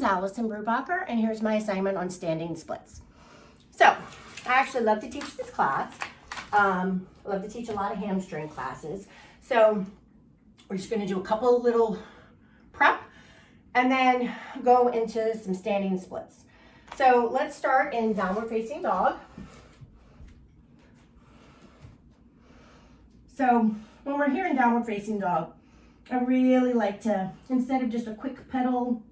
is Allison Brubacher, and here's my assignment on standing splits. So, I actually love to teach this class. I love to teach a lot of hamstring classes. So, we're just going to do a couple little prep and then go into some standing splits. So, let's start in downward facing dog. So, when we're here in downward facing dog, I really like to, instead of just a quick pedal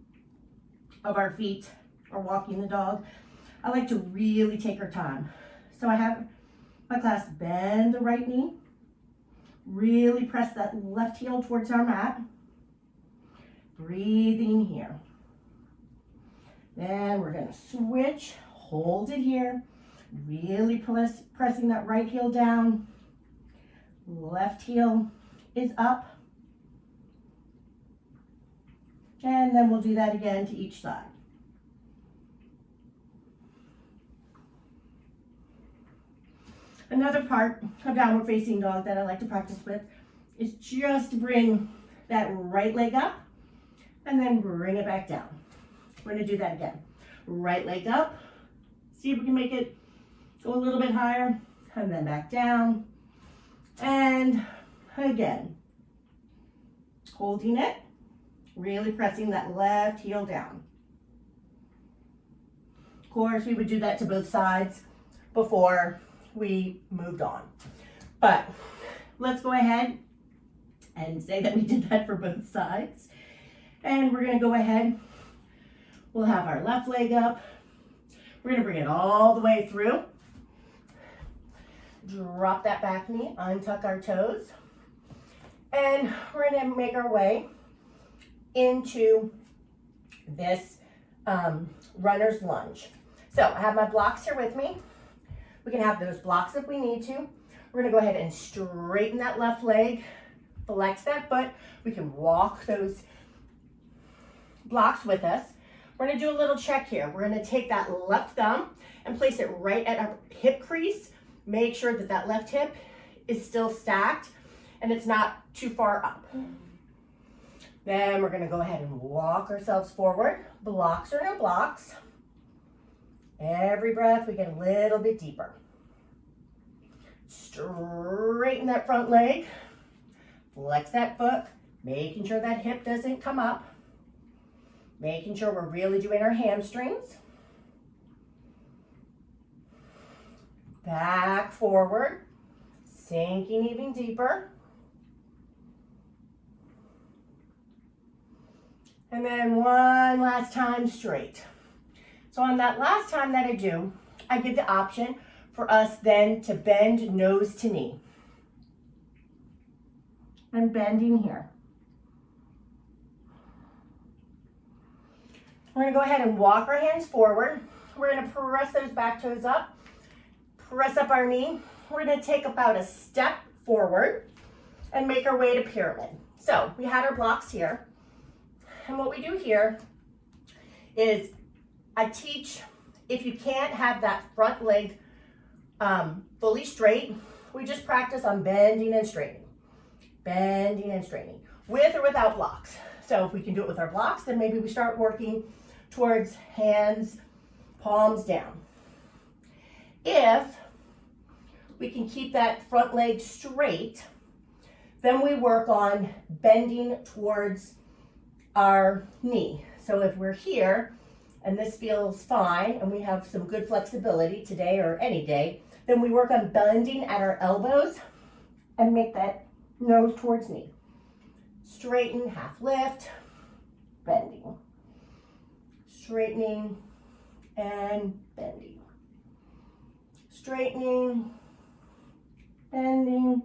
of our feet or walking the dog, I like to really take our time. So I have my class bend the right knee, really press that left heel towards our mat, breathing here. Then we're gonna switch, hold it here, really pressing that right heel down, left heel is up, and then we'll do that again to each side. Another part of downward facing dog that I like to practice with is just bring that right leg up and then bring it back down. We're gonna do that again. Right leg up, see if we can make it go a little bit higher, and then back down, and again. Holding it, really pressing that left heel down. Of course, we would do that to both sides before we moved on. But let's go ahead and say that we did that for both sides. And we're gonna go ahead, we'll have our left leg up. We're gonna bring it all the way through. Drop that back knee, untuck our toes. And we're gonna make our way into this runner's lunge. So I have my blocks here with me. We can have those blocks if we need to. We're gonna go ahead and straighten that left leg, flex that foot. We can walk those blocks with us. We're gonna do a little check here. We're gonna take that left thumb and place it right at our hip crease. Make sure that that left hip is still stacked and it's not too far up. Then we're gonna go ahead and walk ourselves forward. Blocks or no blocks. Every breath we get a little bit deeper. Straighten that front leg. Flex that foot, making sure that hip doesn't come up. Making sure we're really doing our hamstrings. Back forward, sinking even deeper. And then one last time straight. So on that last time that I do, I give the option for us then to bend nose to knee. I'm bending here. We're gonna go ahead and walk our hands forward. We're gonna press those back toes up, press up our knee. We're gonna take about a step forward and make our way to pyramid. So we had our blocks here. And what we do here is I teach, if you can't have that front leg fully straight, we just practice on bending and straightening. Bending and straightening, with or without blocks. So if we can do it with our blocks, then maybe we start working towards hands, palms down. If we can keep that front leg straight, then we work on bending towards our knee. So if we're here and this feels fine and we have some good flexibility today or any day, then we work on bending at our elbows and make that nose towards knee. Straighten, half lift, bending. Straightening and bending. Straightening, bending.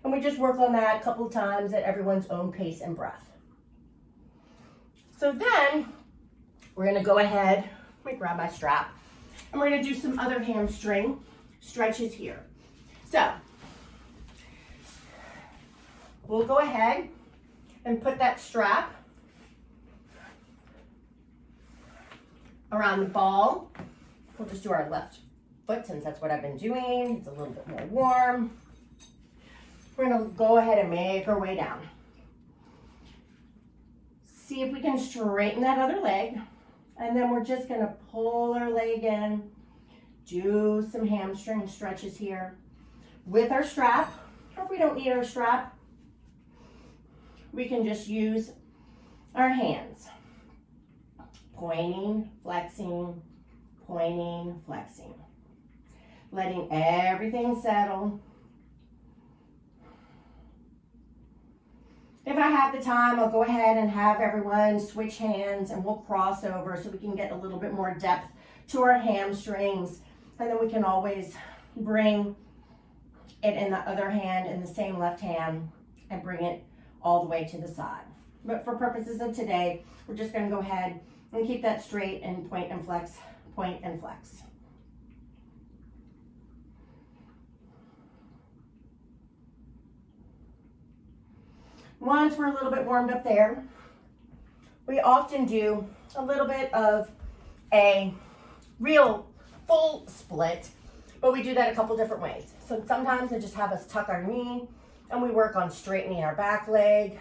And we just work on that a couple of times at everyone's own pace and breath. So then we're gonna go ahead, let me grab my strap, and we're gonna do some other hamstring stretches here. So we'll go ahead and put that strap around the ball. We'll just do our left foot since that's what I've been doing. It's a little bit more warm. We're gonna go ahead and make our way down. See if we can straighten that other leg. And then we're just gonna pull our leg in, do some hamstring stretches here with our strap. Or if we don't need our strap, we can just use our hands. Pointing, flexing, letting everything settle. If I have the time, I'll go ahead and have everyone switch hands and we'll cross over so we can get a little bit more depth to our hamstrings. And then we can always bring it in the other hand, in the same left hand, and bring it all the way to the side. But for purposes of today, we're just going to go ahead and keep that straight and point and flex, point and flex. Once we're a little bit warmed up there, we often do a little bit of a real full split, but we do that a couple different ways. So sometimes they just have us tuck our knee and we work on straightening our back leg.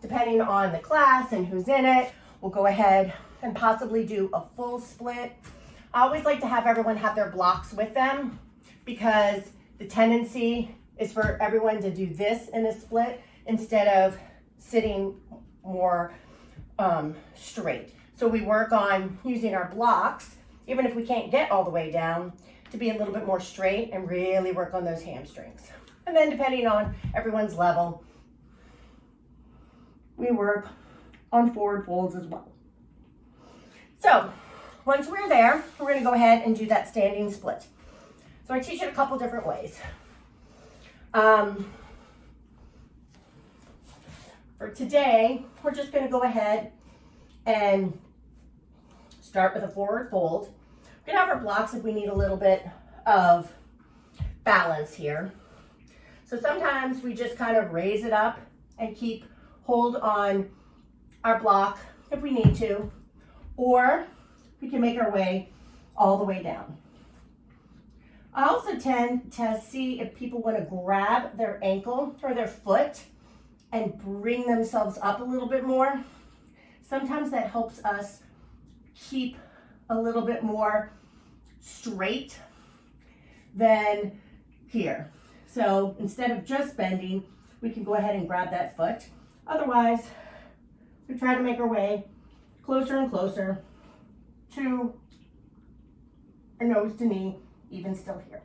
Depending on the class and who's in it, we'll go ahead and possibly do a full split. I always like to have everyone have their blocks with them because the tendency is for everyone to do this in a split instead of sitting more straight. So we work on using our blocks, even if we can't get all the way down, to be a little bit more straight and really work on those hamstrings. And then depending on everyone's level, we work on forward folds as well. So once we're there, we're going to go ahead and do that standing split. So I teach it a couple different ways. For today, we're just going to go ahead and start with a forward fold. We're going to have our blocks if we need a little bit of balance here. So sometimes we just kind of raise it up and keep hold on our block if we need to, or we can make our way all the way down. I also tend to see if people want to grab their ankle or their foot and bring themselves up a little bit more. Sometimes that helps us keep a little bit more straight than here. So instead of just bending, we can go ahead and grab that foot. Otherwise, we try to make our way closer and closer to our nose to knee, even still here.